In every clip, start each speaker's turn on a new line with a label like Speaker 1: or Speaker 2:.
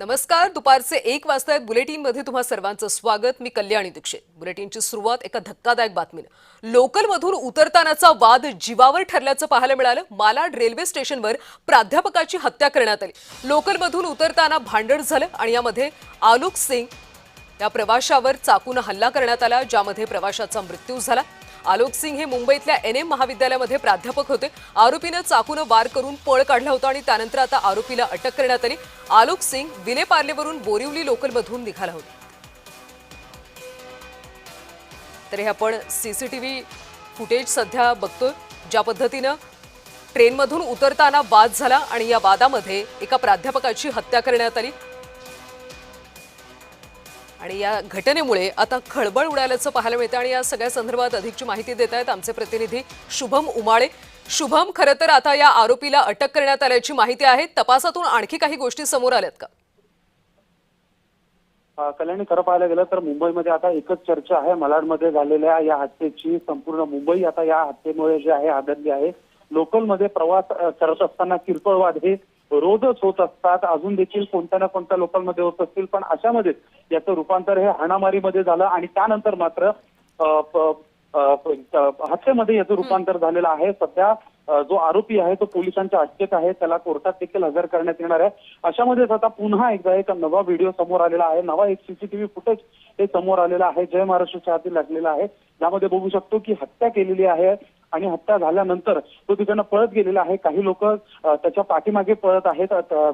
Speaker 1: नमस्कार. दुपारचे 1 वाजता बुलेटिनमध्ये तुम्हा सर्वांचं स्वागत. मी कल्याणी दीक्षित. बुलेटिनची सुरुवात एका धक्कादायक बातमीने. लोकलमधून उतरतानाचा वाद जीवावर ठरल्याचं पाहायला मिळालं. मालाड रेल्वे स्टेशनवर प्राध्यापकाची हत्या करण्यात आली. लोकलमधून उतरताना भांडण झालं आणि यामध्ये आलोक सिंग या प्रवाशावर चाकूने हल्ला करण्यात आला, ज्यामध्ये प्रवाशाचा मृत्यू झाला. आलोक सिंग हे मुंबईतल्या एनएम महाविद्यालयामध्ये प्राध्यापक होते. आरोपीने चाकूने वार करून पळ काढला होता आणि त्यानंतर आता आरोपीला अटक करण्यात आली. आलोक सिंग विलेपार्लेवरून बोरिवली लोकलमधून निघाला होता. तर हे आपण सीसीटीव्ही फुटेज सध्या बघतोय, ज्या पद्धतीने ट्रेनमधून उतरताना वाद झाला आणि या वादामध्ये एका प्राध्यापकाची हत्या करण्यात आली. आणि या घटनेमुळे आता खळबळ उडाल्याचं पाहायला मिळतं. आणि या सगळ्या संदर्भात अधिकची माहिती देत आहेत आमचे प्रतिनिधी शुभम उमाळे. शुभम, खरं तर आता या आरोपीला अटक करण्यात आल्याची माहिती आहे. तपासातून आणखी काही गोष्टी समोर आल्यात का?
Speaker 2: कल्याणी, खरं पाहायला गेलं तर मुंबईमध्ये आता एकच चर्चा आहे मालाडमध्ये झालेल्या या हत्येची. संपूर्ण मुंबई आता या हत्येमुळे जे आहे आदरली आहे. लोकलमध्ये प्रवास करत असताना किरकोळ वाद हे रोजच होत असतात. अजून देखील कोणत्या ना कोणत्या लोकलमध्ये होत असतील, पण अशामध्ये याचं रूपांतर हे हाणामारीमध्ये झालं आणि त्यानंतर मात्र हत्येमध्ये याचं रूपांतर झालेलं आहे. सध्या जो आरोपी आहे तो पोलिसांच्या अटकेत आहे. त्याला कोर्टात देखील हजर करण्यात येणार आहे. अशामध्येच आता पुन्हा एकदा एक नवा व्हिडिओ समोर आलेला आहे. नवा एक सीसीटीव्ही फुटेज हे समोर आलेला आहे. जय महाराष्ट्रच्या हाती लागलेला आहे. यामध्ये बघू शकतो की हत्या केलेली आहे आणि हत्या झाल्यानंतर तो तिकडनं पळत गेलेला आहे. काही लोक त्याच्या पाठीमागे पळत आहेत,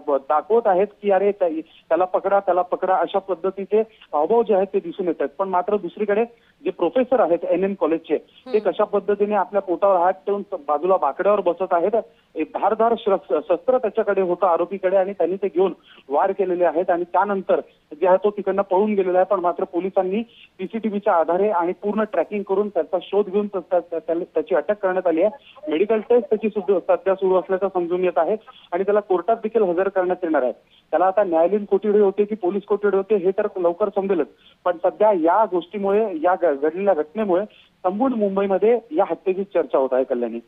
Speaker 2: दाखवत आहेत की अरे त्याला पकडा अशा पद्धतीचे हावभाव जे आहेत ते दिसून येत आहेत. पण मात्र दुसरीकडे जे प्रोफेसर आहेत एनएन कॉलेजचे, ते कशा पद्धतीने आपल्या पोटावर हात ठेवून बाजूला बाकड्यावर बसत आहेत. एक धारदार शस्त्र त्याच्याकडे होतं आरोपीकडे आणि त्यांनी ते घेऊन वार केलेले आहेत आणि त्यानंतर जे आहे तो तिकडनं पळून गेलेला आहे. पण मात्र पोलिसांनी सीसीटीव्हीच्या आधारे आणि पूर्ण ट्रॅकिंग करून त्याचा शोध घेऊन त्याची अटक करण्यात आली आहे. मेडिकल टेस्ट त्याची सध्या सुरू असल्याचं समजून येत आहे आणि त्याला कोर्टात देखील हजर करण्यात येणार आहे. त्याला आता न्यायालयीन कोठडी होते की पोलीस कोठडी होते हे तर लवकर समजेलच. पण सध्या या गोष्टीमुळे, या घडलेल्या घटनेमुळे संपूर्ण मुंबईमध्ये या हत्येची चर्चा होत आहे. कल्याणी.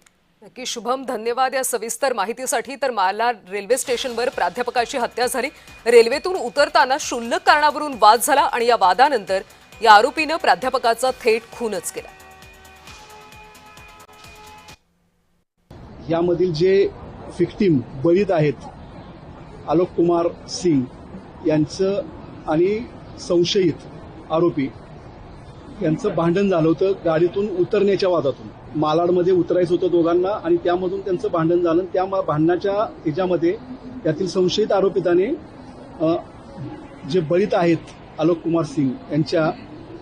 Speaker 1: नक्की शुभम, धन्यवाद या सविस्तर माहितीसाठी. तर मालाड रेल्वे स्टेशनवर प्राध्यापकाची हत्या झाली. रेल्वेतून उतरताना क्षुल्लक कारणावरून वाद झाला आणि या वादानंतर या आरोपीनं प्राध्यापकाचा थेट खूनच केला.
Speaker 3: यामधील जे विक्टिम बळीत आहेत आलोक कुमार सिंग यांचं आणि संशयित आरोपी यांचं भांडण झालं होतं गाडीतून उतरण्याच्या वादातून. मालाडमध्ये उतरायचं होतं दोघांना आणि त्यामधून त्यांचं भांडण झालं. त्या भांडणाच्या ह्याच्यामध्ये यातील संशयित आरोपिताने जे बळीत आहेत आलोक कुमार सिंग यांच्या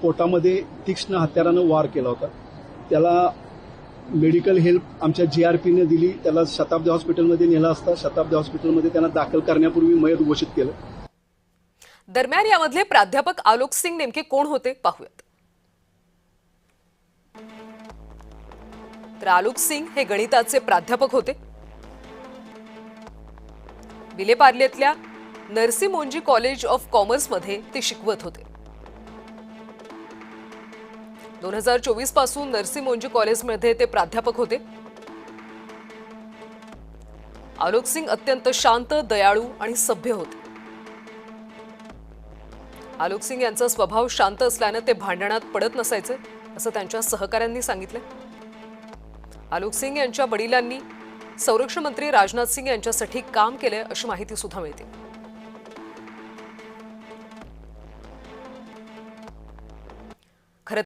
Speaker 3: पोटामध्ये तीक्ष्ण हत्यारानं वार केला होता. त्याला मेडिकल हेल्प आमच्या जीआरपीने दिली. त्याला शताब्दी हॉस्पिटलमध्ये नेला असता. शताब्दी हॉस्पिटलमध्ये त्यांना दाखल करण्यापूर्वी मयत घोषित केलं.
Speaker 1: दरम्यान यामधले प्राध्यापक आलोक सिंग नेमके कोण होते पाहूयात. तर आलोक सिंग हे गणिताचे प्राध्यापक होते. विलेपार्लेतल्या नरसी मोंजी कॉलेज ऑफ कॉमर्समध्ये ते शिकवत होते. 2024 पासून नरसी मोंजी कॉलेजमध्ये ते प्राध्यापक होते. आलोक सिंग अत्यंत शांत, दयाळू आणि सभ्य होते. आलोक सिंग यांचा स्वभाव शांत असल्याने ते भांडणात पडत नसायचे, असं त्यांच्या सहकाऱ्यांनी सांगितलं. आलोक सिंग यांच्या वडिलांनी संरक्षण मंत्री राजनाथ सिंग यांच्यासाठी काम केलंय अशी माहिती सुद्धा मिळते.